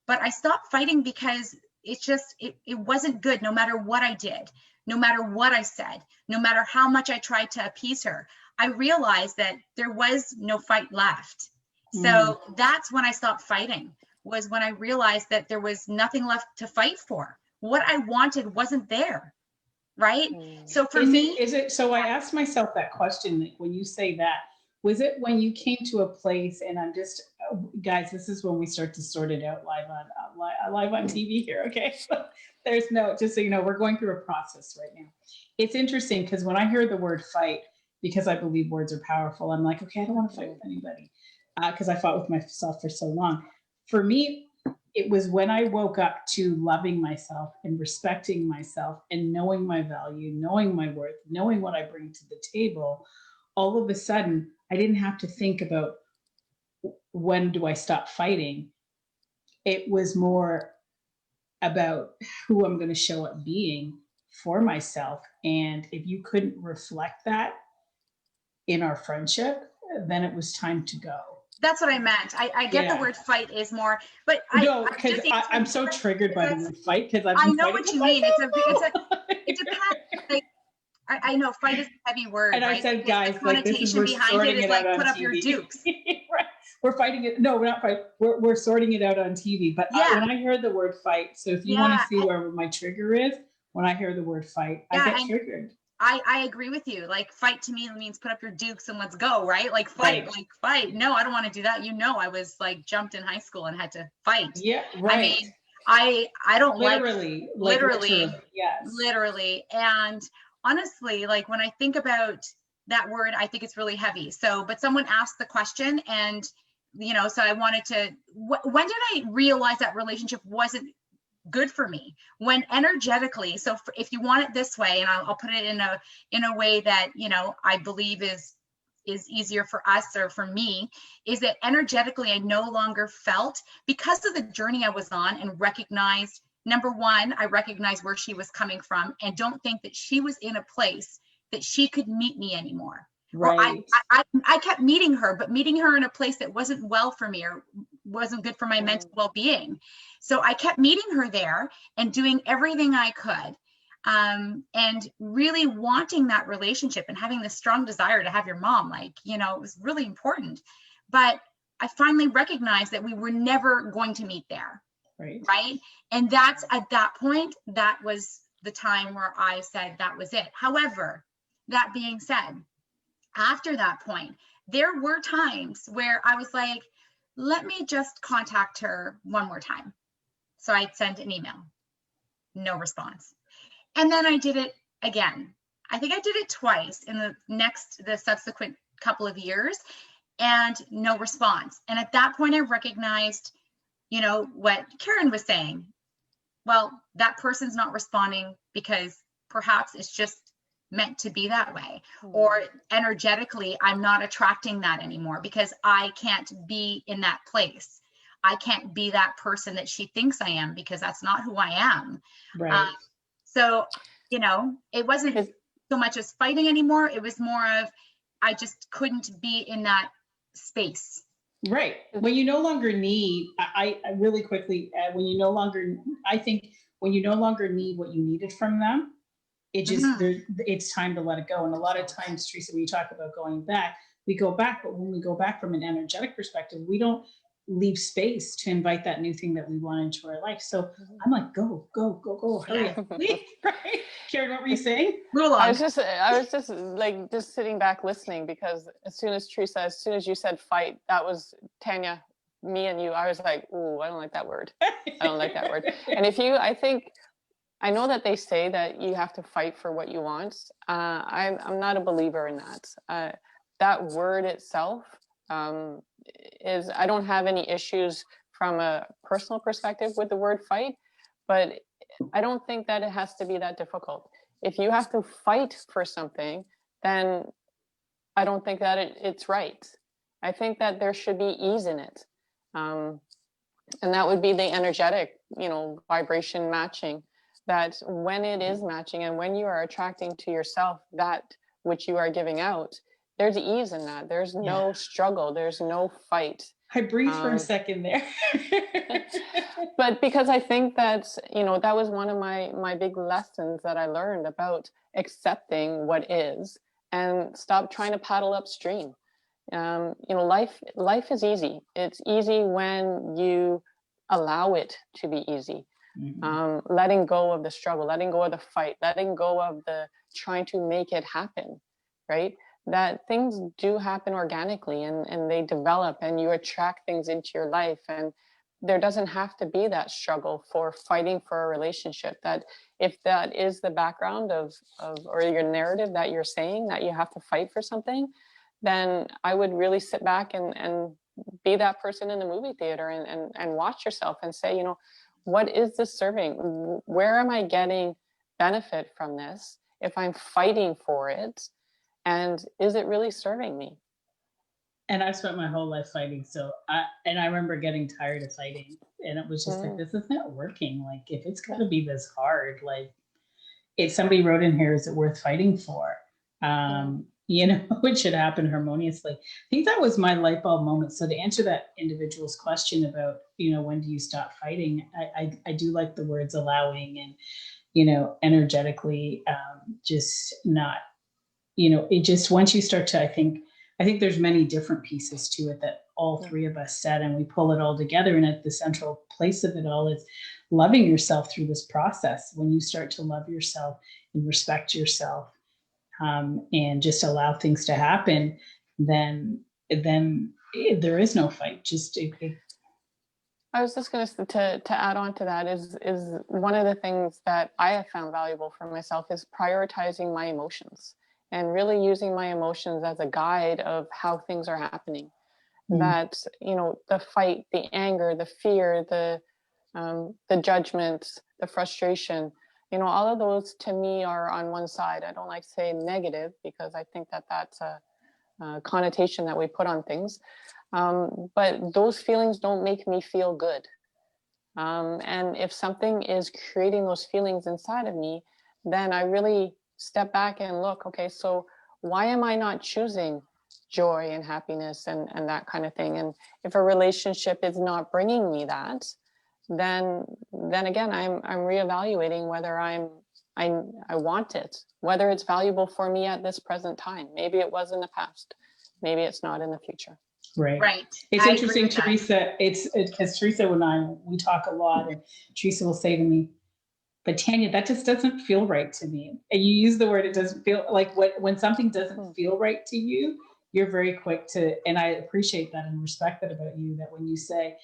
But I stopped fighting because it's just, it wasn't good no matter what I did, no matter what I said, no matter how much I tried to appease her. I realized that there was no fight left. So that's when I stopped fighting, was when I realized that there was nothing left to fight for. What I wanted wasn't there, right? So for me, is it, so I asked myself that question, like, when you say that, was it when you came to a place, and I'm just, guys, this is when we start to sort it out live on live on TV here, okay? There's no, just so you know, we're going through a process right now. It's interesting because when I hear the word fight, because I believe words are powerful, I'm like, okay, I don't want to fight with anybody, because I fought with myself for so long. For me, it was when I woke up to loving myself and respecting myself and knowing my value, knowing my worth, knowing what I bring to the table. All of a sudden, I didn't have to think about when do I stop fighting. It was more about who I'm going to show up being for myself. And if you couldn't reflect that in our friendship, then it was time to go. that's what I meant. I get the word fight is more, but no, because I'm so triggered by the word fight, because I know what you mean. It depends. Like, I know fight is a heavy word, and right? I said, guys, like, this is, we're behind sorting it is it like out put on up your TV. dukes. Right. We're fighting it. No, we're not fighting. We're sorting it out on TV. But when I heard the word fight, so if you want to see where my trigger is, when I hear the word fight, I get triggered. I agree with you. Like, fight to me means put up your dukes and let's go, right? Like fight, like fight. No, I don't want to do that. You know, I was like jumped in high school and had to fight. Yeah, right. I mean, I don't literally, yes, literally. And honestly, like when I think about that word, I think it's really heavy. So, but someone asked the question, and you know, so I wanted to. When did I realize that relationship wasn't good for me? When energetically, so if you want it this way, and I'll put it in a way that, you know, I believe is easier for us, or for me, is that energetically I no longer felt, because of the journey I was on, and recognized, number one, I recognized where she was coming from, and don't think that she was in a place that she could meet me anymore. Right. Or I kept meeting her, but meeting her in a place that wasn't well for me, or wasn't good for my mental well-being. So I kept meeting her there and doing everything I could, and really wanting that relationship and having this strong desire to have your mom. Like, you know, it was really important. But I finally recognized that we were never going to meet there. Right. And that's, at that point, that was the time where I said that was it. However, that being said, after that point, there were times where I was like, let me just contact her one more time. So I'd send an email, no response. And then I did it again. I think I did it twice in the subsequent couple of years, and no response. And at that point I recognized, you know, what Karen was saying. Well, that person's not responding because perhaps it's just meant to be that way, or energetically I'm not attracting that anymore because I can't be in that place. I can't be that person that she thinks I am, because that's not who I am. Right. So, you know, it wasn't so much as fighting anymore. It was more of, I just couldn't be in that space. Right. When you no longer need, I really quickly, when you no longer, I think when you no longer need what you needed from them, it just, it's time to let it go. And a lot of times, Theresa, when you talk about going back, we go back, but when we go back from an energetic perspective, we don't leave space to invite that new thing that we want into our life. So I'm like, go, hurry up. Right? Karen, what were you saying? I was just like, just sitting back listening, because as soon as you said fight, that was Tanya, me and you, I was like, ooh, I don't like that word. I don't like that word. And I know that they say that you have to fight for what you want. I'm not a believer in that. That word itself is, I don't have any issues from a personal perspective with the word fight, but I don't think that it has to be that difficult. If you have to fight for something, then I don't think that it's right. I think that there should be ease in it. And that would be the energetic, vibration matching. That when it is matching and when you are attracting to yourself that which you are giving out, there's ease in that. There's no struggle. There's no fight. I breathed for a second there. But because I think that, that was one of my big lessons that I learned about accepting what is and stop trying to paddle upstream. Life is easy. It's easy when you allow it to be easy. Mm-hmm. Letting go of the struggle, letting go of the fight, letting go of the trying to make it happen, right? That things do happen organically and they develop and you attract things into your life. And there doesn't have to be that struggle for fighting for a relationship. That if that is the background of or your narrative that you're saying that you have to fight for something, then I would really sit back and be that person in the movie theater and watch yourself and say, what is this serving? Where am I getting benefit from this if I'm fighting for it? And is it really serving me? And I've spent my whole life fighting. I remember getting tired of fighting. And it was just like, this is not working. Like, if it's got to be this hard, like, if somebody wrote in here, is it worth fighting for? It should happen harmoniously. I think that was my light bulb moment. So to answer that individual's question about, when do you stop fighting? I do like the words allowing and, energetically, just not, it just, once you start to, I think there's many different pieces to it that all three of us said, and we pull it all together. And at the central place of it all is loving yourself through this process. When you start to love yourself and respect yourself, and just allow things to happen, then there is no fight. I was just going to add on to that is one of the things that I have found valuable for myself is prioritizing my emotions and really using my emotions as a guide of how things are happening. That, the fight, the anger, the fear, the judgment, the frustration, all of those to me are on one side. I don't like to say negative because I think that that's a connotation that we put on things. But those feelings don't make me feel good. And if something is creating those feelings inside of me, then I really step back and look, okay, so why am I not choosing joy and happiness and that kind of thing? And if a relationship is not bringing me that, then again, I'm reevaluating whether I want it, whether it's valuable for me at this present time. Maybe it was in the past, maybe it's not in the future. Right. It's interesting, Theresa. It's because Theresa and we talk a lot, and Theresa will say to me, but Tanya, that just doesn't feel right to me. And you use the word, it doesn't feel like when something doesn't feel right to you, you're very quick to, and I appreciate that and respect that about you, that when you say,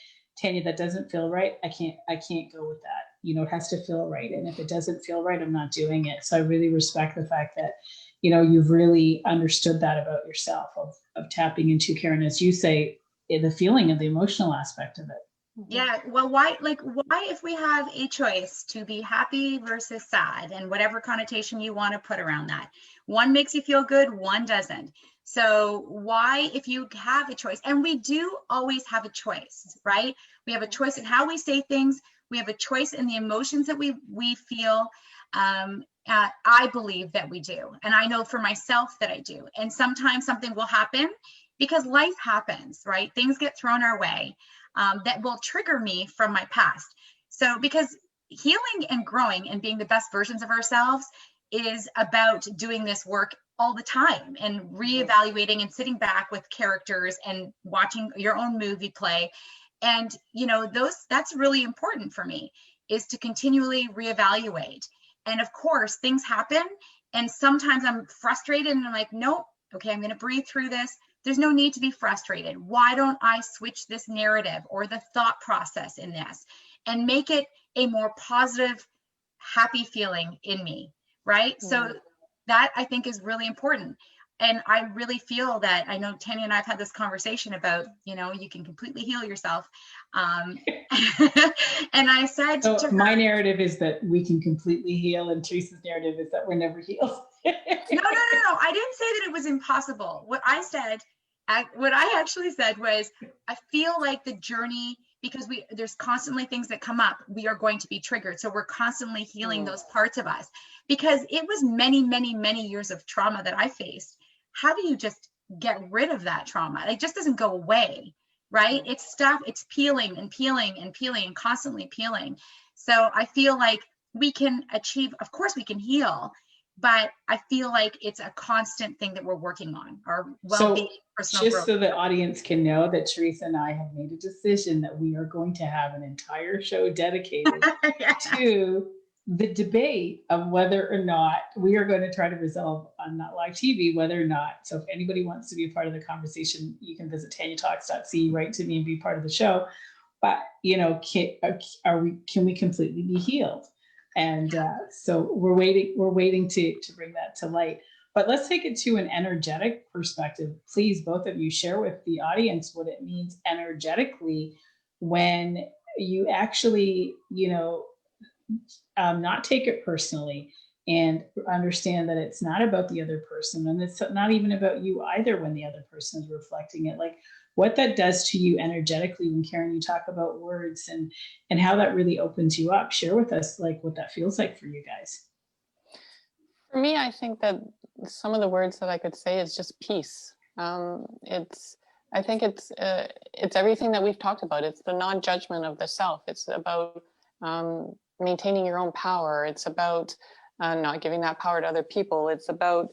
Tanya, that doesn't feel right, I can't go with that. It has to feel right. And if it doesn't feel right, I'm not doing it. So I really respect the fact that, you've really understood that about yourself of tapping into, Karen, as you say, the feeling of the emotional aspect of it. Yeah. Well, why if we have a choice to be happy versus sad and whatever connotation you want to put around that, one makes you feel good, one doesn't. So why, if you have a choice, and we do always have a choice, right? We have a choice in how we say things. We have a choice in the emotions that we feel. I believe that we do. And I know for myself that I do. And sometimes something will happen because life happens, right? Things get thrown our way that will trigger me from my past. So because healing and growing and being the best versions of ourselves is about doing this work all the time and reevaluating and sitting back with characters and watching your own movie play. And, that's really important for me, is to continually reevaluate. And of course, things happen. And sometimes I'm frustrated and I'm like, nope, okay, I'm going to breathe through this. There's no need to be frustrated. Why don't I switch this narrative or the thought process in this and make it a more positive, happy feeling in me, right? So that I think is really important. And I really feel that, I know Tanya and I've had this conversation about, you can completely heal yourself. And I said, so my narrative is that we can completely heal, and Teresa's narrative is that we're never healed. No. I didn't say that it was impossible. What I actually said was, I feel like the journey, because there's constantly things that come up, we are going to be triggered. So we're constantly healing those parts of us, because it was many, many, many years of trauma that I faced. How do you just get rid of that trauma? It just doesn't go away, right? It's stuff, it's peeling and peeling and peeling and constantly peeling. So I feel like we can achieve, of course we can heal, but I feel like it's a constant thing that we're working on, our well-being, personal just growth. so the audience can know that Theresa and I have made a decision that we are going to have an entire show dedicated to the debate of whether or not we are going to try to resolve on Not Live TV, whether or not. So if anybody wants to be a part of the conversation, you can visit TanyaTalks.ca, write to me and be part of the show. But, can we completely be healed? And so we're waiting to bring that to light. But let's take it to an energetic perspective. Please, both of you, share with the audience what it means energetically when you actually, not take it personally and understand that it's not about the other person, and it's not even about you either when the other person is reflecting it. Like what that does to you energetically when, Karen, you talk about words and how that really opens you up. Share with us like what that feels like for you guys. For me, I think that some of the words that I could say is just peace. I think it's everything that we've talked about. It's the non-judgment of the self. It's about maintaining your own power. It's about not giving that power to other people. It's about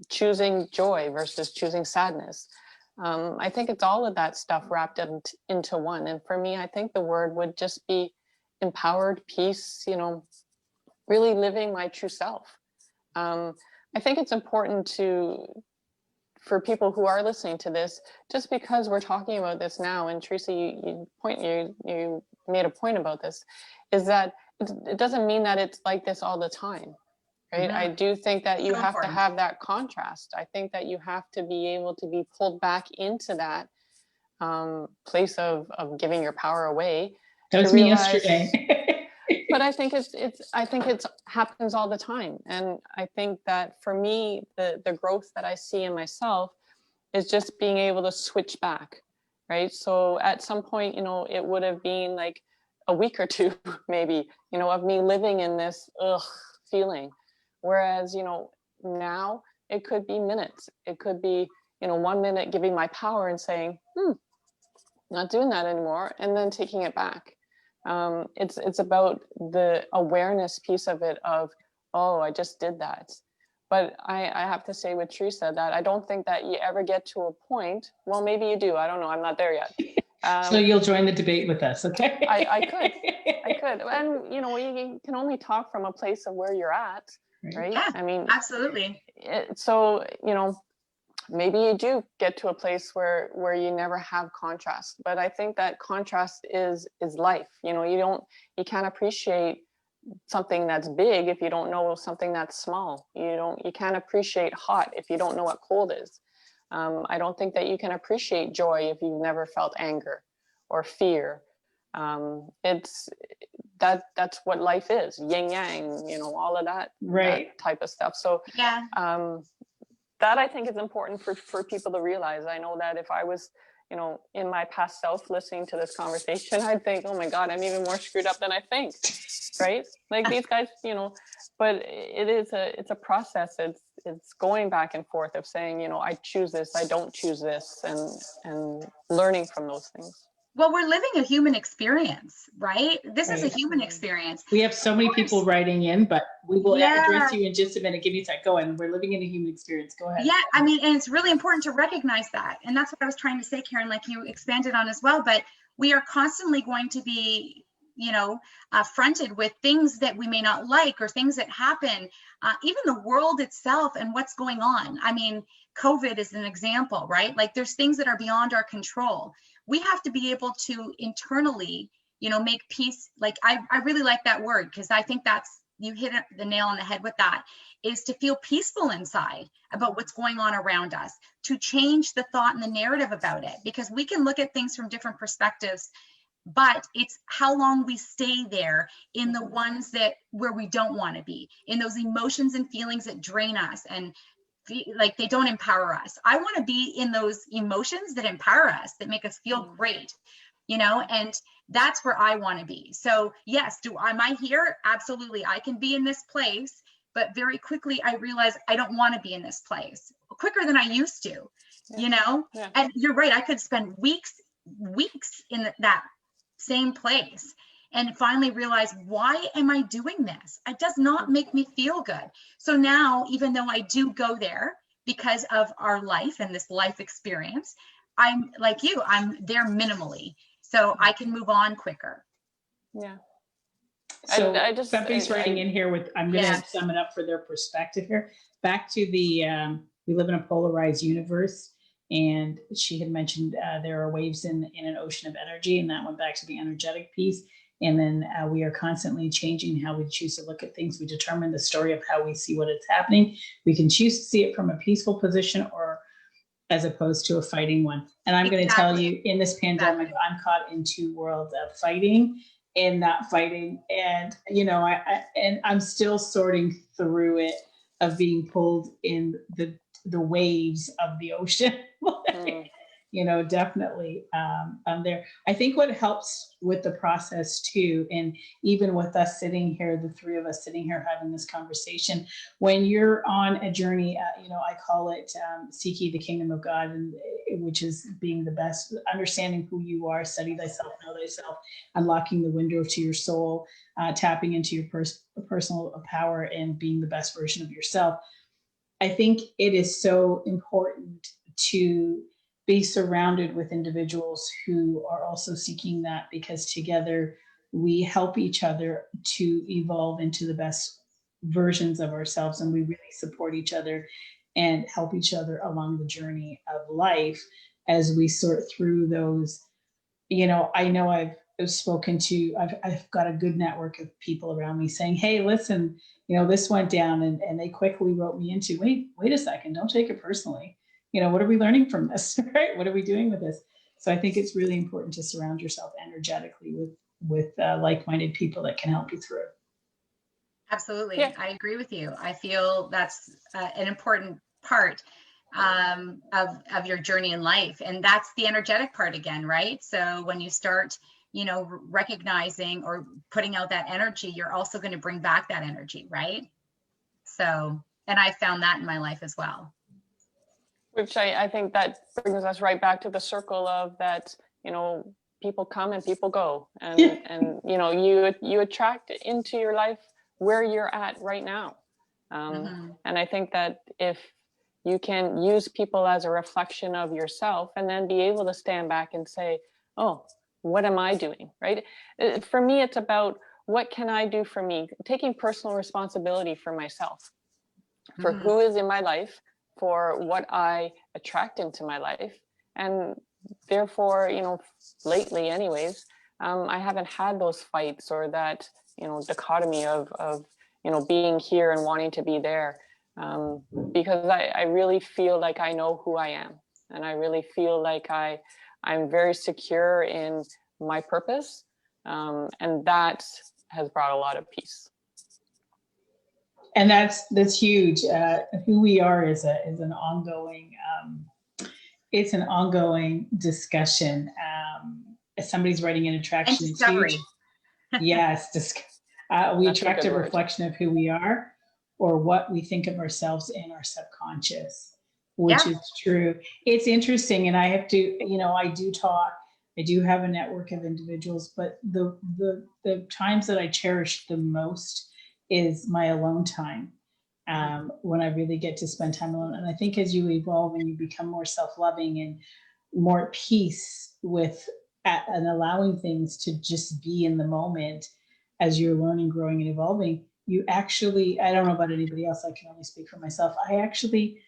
choosing joy versus choosing sadness. I think it's all of that stuff wrapped into one. And for me, I think the word would just be empowered peace, really living my true self. I think it's important for people who are listening to this, just because we're talking about this now, and Theresa, you made a point about this, is that it doesn't mean that it's like this all the time, right? I do think that you have to have that contrast. I think that you have to be able to be pulled back into that place of giving your power away. That was me yesterday. But I think it happens all the time. And I think that for me, the growth that I see in myself is just being able to switch back, right? So at some point, it would have been like a week or two, maybe, of me living in this feeling. Whereas, now it could be minutes. It could be, 1 minute giving my power and saying, not doing that anymore, and then taking it back. It's about the awareness piece of it of, oh, I just did that. But I have to say with Theresa that I don't think that you ever get to a point, well, maybe you do, I don't know, I'm not there yet. So you'll join the debate with us, okay? I could. And, you can only talk from a place of where you're at, right? Yeah, I mean, absolutely. So, maybe you do get to a place where you never have contrast, but I think that contrast is life. You can't appreciate something that's big if you don't know something that's small. You can't appreciate hot if you don't know what cold is. I don't think that you can appreciate joy if you've never felt anger or fear. That's what life is, yin yang, all of that, right, that type of stuff. So yeah. That I think is important for people to realize. I know that if I was, in my past self listening to this conversation, I'd think, oh my God, I'm even more screwed up than I think, right? Like these guys, but it's a process. It's going back and forth of saying, I choose this, I don't choose this, and learning from those things. Well, we're living a human experience, right? This is a human experience. We have so many people writing in, but we will address you in just a minute. Give me a sec. Go on. We're living in a human experience. Go ahead. Yeah, I mean, and it's really important to recognize that. And that's what I was trying to say, Karen, like you expanded on as well. But we are constantly going to be, fronted with things that we may not like, or things that happen, even the world itself and what's going on. I mean, COVID is an example, right? Like there's things that are beyond our control. We have to be able to internally, make peace. Like I really like that word, because I think you hit the nail on the head with that, is to feel peaceful inside about what's going on around us, to change the thought and the narrative about it, because we can look at things from different perspectives but it's how long we stay there in the ones that where we don't want to be, in those emotions and feelings that drain us and like they don't empower us. I want to be in those emotions that empower us, that make us feel great, you know, and that's where I want to be. So yes, am I here? Absolutely. I can be in this place, but very quickly I realized I don't want to be in this place, quicker than I used to, you know. And you're right, I could spend weeks in that same place and finally realize, why am I doing this? It does not make me feel good. So now, even though I do go there because of our life and this life experience, I'm like you, I'm there minimally, so I can move on quicker. Yeah. So somebody's writing in here with, I'm going to sum it up for their perspective here. Back to the, we live in a polarized universe. And she had mentioned there are waves in an ocean of energy, and that went back to the energetic piece. And then we are constantly changing how we choose to look at things. We determine the story of how we see what is happening. We can choose to see it from a peaceful position or as opposed to a fighting one. And I'm going to tell you, in this pandemic, I'm caught in two worlds of fighting and not fighting. And, you know, I'm still sorting through it, of being pulled in the waves of the ocean. You know, definitely I'm there. I think what helps with the process too, and even with us sitting here, the three of us sitting here having this conversation, when you're on a journey, you know, I call it seek ye the kingdom of God, and which is being the best, understanding who you are, study thyself, know thyself, unlocking the window to your soul, tapping into your personal power and being the best version of yourself. I think it is so important to be surrounded with individuals who are also seeking that, because together we help each other to evolve into the best versions of ourselves, and we really support each other and help each other along the journey of life as we sort through those. You know I've spoken to, I've got a good network of people around me saying, hey, listen, you know, this went down, and they quickly wrote me into, wait a second, don't take it personally. You know, what are we learning from this? Right? What are we doing with this? So I think it's really important to surround yourself energetically with like-minded people that can help you through. Absolutely. Yeah. I agree with you. I feel that's an important part of your journey in life. And that's the energetic part again, right? So when you start, you know, recognizing or putting out that energy, you're also going to bring back that energy, right? So, and I found that in my life as well. Which I think that brings us right back to the circle of that, you know, people come and people go, and and you know, you attract into your life where you're at right now. And I think that if you can use people as a reflection of yourself, and then be able to stand back and say, oh, what am I doing, right? For me, it's about, what can I do for me? Taking personal responsibility for myself, for who is in my life, for what I attract into my life. And therefore, you know, lately anyways, I haven't had those fights or that, you know, dichotomy of, you know, being here and wanting to be there. Because I really feel like I know who I am. And I really feel like I'm very secure in my purpose. And that has brought a lot of peace. And that's huge. Who we are is an ongoing, it's an ongoing discussion. Somebody's writing an attraction. And discovery. Yes, we attract a reflection of who we are, or what we think of ourselves in our subconscious, which is true. It's interesting, and I have to, you know, I do have a network of individuals, but the times that I cherish the most is my alone time, when I really get to spend time alone. And I think as you evolve and you become more self-loving and more at peace with and allowing things to just be in the moment, as you're learning, growing, and evolving, you actually, I don't know about anybody else, I can only speak for myself, I actually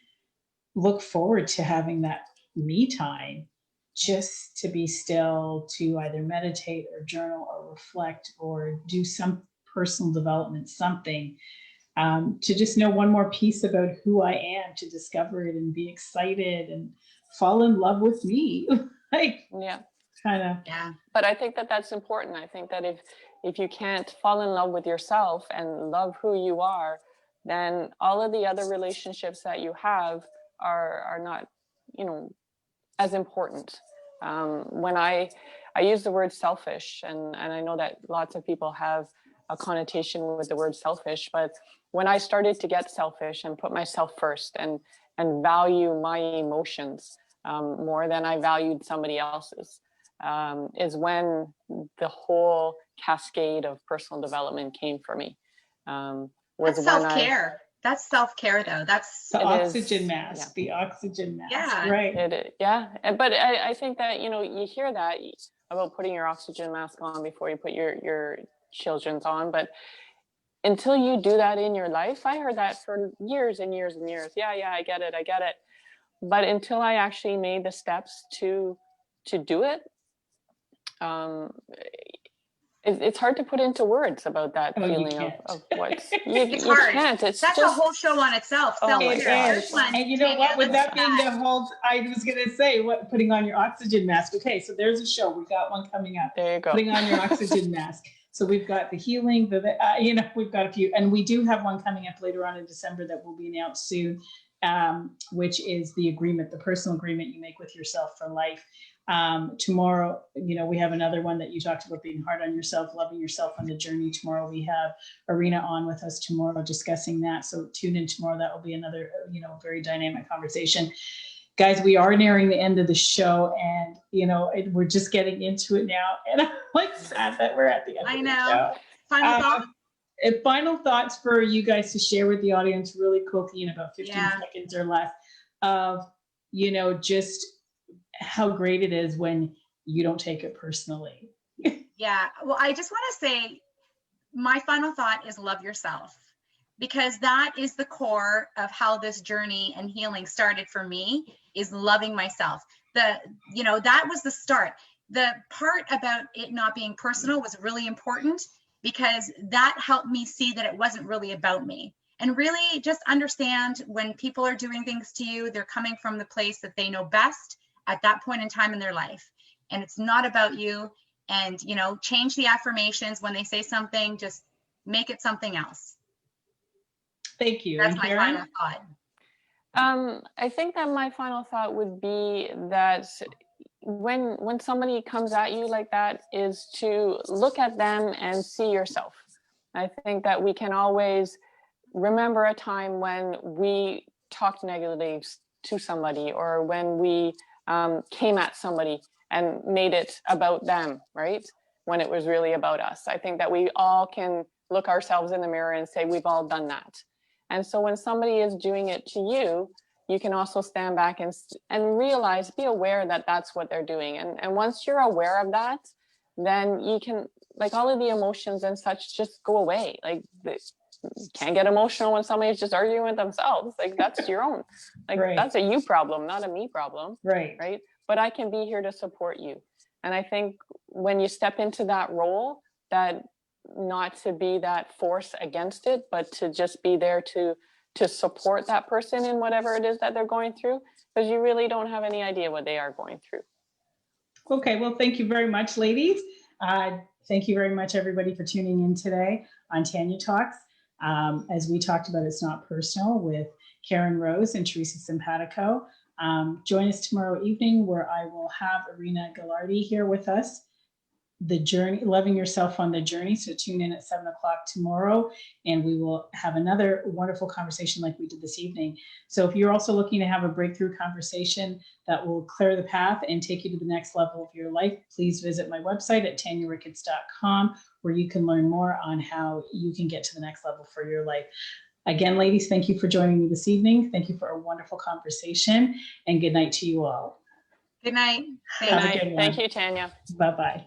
look forward to having that me time, just to be still, to either meditate or journal or reflect or do some personal development, something, to just know one more piece about who I am, to discover it and be excited and fall in love with me. Like, yeah. kind of. Yeah. But I think that that's important. I think that if you can't fall in love with yourself and love who you are, then all of the other relationships that you have are not, you know, as important. When I use the word selfish, and I know that lots of people have a connotation with the word selfish, but when I started to get selfish and put myself first and value my emotions more than I valued somebody else's, is when the whole cascade of personal development came for me. That's self-care. That's self-care though. That's the oxygen mask, yeah. The oxygen mask, Yeah. right? Yeah. But I think that, you know, you hear that about putting your oxygen mask on before you put your children's on, but until you do that in your life, I heard that for years and years and years. Yeah, I get it. But until I actually made the steps to do it, it's hard to put into words about that feeling of what's it's you hard. can't. It's that's just a whole show on itself. Oh my Self-care. gosh. First one, And you know Tanya, what? With let's that do being the whole, I was going to say, what putting on your oxygen mask. Okay, so there's a show. We've got one coming up. There you go. Putting on your oxygen mask. So we've got the healing, you know, we've got a few, and we do have one coming up later on in December that will be announced soon, which is the agreement, the personal agreement you make with yourself for life. Tomorrow, you know, we have another one that you talked about, being hard on yourself, loving yourself on the journey. Tomorrow we have Arena on with us tomorrow discussing that. So tune in tomorrow. That will be another, you know, very dynamic conversation. Guys, we are nearing the end of the show, and you know, we're just getting into it now, and I'm like sad that we're at the end. I of know. The show. Final thoughts? And final thoughts for you guys to share with the audience, really quickly, in about 15 seconds or less, of, you know, just how great it is when you don't take it personally. Yeah. Well, I just want to say my final thought is love yourself, because that is the core of how this journey and healing started for me, is loving myself. You know, that was the start. The part about it not being personal was really important, because that helped me see that it wasn't really about me. And really just understand, when people are doing things to you, they're coming from the place that they know best at that point in time in their life. And it's not about you. And, you know, change the affirmations when they say something, just make it something else. Thank you. That's my final thought. I think that my final thought would be that when somebody comes at you like that, is to look at them and see yourself. I think that we can always remember a time when we talked negatively to somebody, or when we came at somebody and made it about them, right? When it was really about us. I think that we all can look ourselves in the mirror and say we've all done that. And so when somebody is doing it to you, you can also stand back and realize, be aware that that's what they're doing. And once you're aware of that, then you can, like, all of the emotions and such just go away. Like, you can't get emotional when somebody's just arguing with themselves. Like, that's your own, like, that's a you problem, not a me problem. Right. But I can be here to support you. And I think when you step into that role, that not to be that force against it, but to just be there to support that person in whatever it is that they're going through, because you really don't have any idea what they are going through. Okay, well, thank you very much, ladies. Thank you very much, everybody, for tuning in today on Tanya Talks. As we talked about, It's Not Personal with Karen Rose and Theresa Simpatico. Join us tomorrow evening, where I will have Irina Gallardi here with us. The journey, loving yourself on the journey. So tune in at 7 o'clock tomorrow, and we will have another wonderful conversation like we did this evening. So if you're also looking to have a breakthrough conversation that will clear the path and take you to the next level of your life, please visit my website at tanyaricketts.com, where you can learn more on how you can get to the next level for your life. Again, ladies, thank you for joining me this evening. Thank you for a wonderful conversation, and good night to you all. Good night. Good night. Thank you, Tanya. Bye-bye.